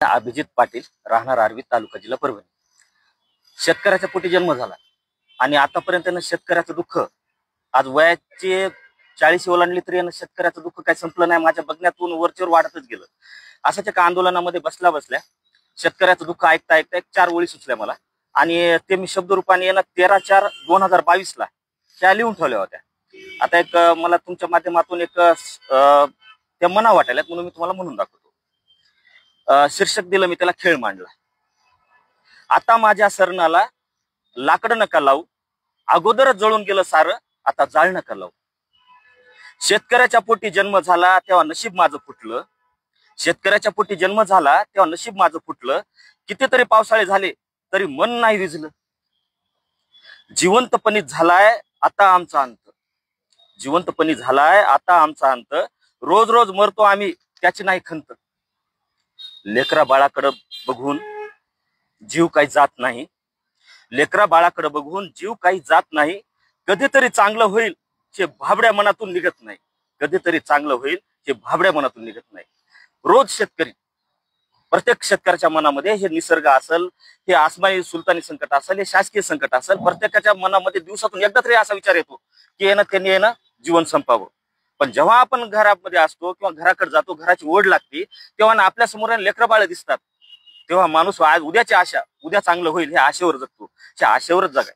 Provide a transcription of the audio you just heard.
अभिजित पाटील, राहणार आर्वी, तालुका जिल्हा परभणी. शेतकऱ्याच्या पोटी जन्म झाला आणि आतापर्यंत शेतकऱ्याचं दुःख, आज वयाचे 40 ओलांडली तरी शेतकऱ्याचं दुःख काही संपलं नाही. माझ्या बघण्यातून वरचेवर वाढतच गेलं. अशाच एका आंदोलनामध्ये बसल्या बसल्या शेतकऱ्याचं दुःख ऐकता ऐकता 4 ओळी सुचल्या मला आणि ते मी शब्दरूपाने 13/4/2022 त्या लिहून ठेवल्या होत्या. आता एक मला तुमच्या माध्यमातून एक त्या मना वाटायला म्हणून मी तुम्हाला म्हणून दाखवतो. शीर्षक दिलं मी त्याला, खेळ मांडला. आता माझ्या सरणाला लाकडं नका लावू, अगोदरच जळून गेलं सारं, आता जाळ नका लावू. शेतकऱ्याच्या पोटी जन्म झाला तेव्हा नशीब माझं फुटलं. शेतकऱ्याच्या पोटी जन्म झाला तेव्हा नशीब माझं फुटलं. कितीतरी पावसाळे झाले तरी मन नाही विझलं. जिवंतपणी झालाय आता आमचा अंत. जिवंतपणी झालाय आता आमचा अंत. रोज रोज मरतो आम्ही त्याची नाही खंत. लेकरा बाळाकडे बघून जीव काही जात नाही. लेकरा बाळाकडे बघून जीव काही जात नाही. कधीतरी चांगलं होईल हे भाबड्या मनातून निघत नाही. कधीतरी चांगलं होईल हे भाबड्या मनातून निघत नाही. रोज शेतकरी, प्रत्येक शेतकऱ्याच्या मनामध्ये हे निसर्ग असेल, हे आसमानी सुलतानी संकट असेल, हे शासकीय संकट असेल, प्रत्येकाच्या मनामध्ये दिवसातून एकदा तरी असा विचार येतो की त्यांनी जीवन संपावं. पण जेव्हा आपण घरामध्ये असतो किंवा घराकडे जातो, घराची ओढ लागते, तेव्हा आपल्या समोर लेकरं बाळ दिसतात, तेव्हा माणूस आज उद्याची आशा, उद्या चांगलं होईल ह्या आशेवर जगतो. त्या आशेवरच जगाय.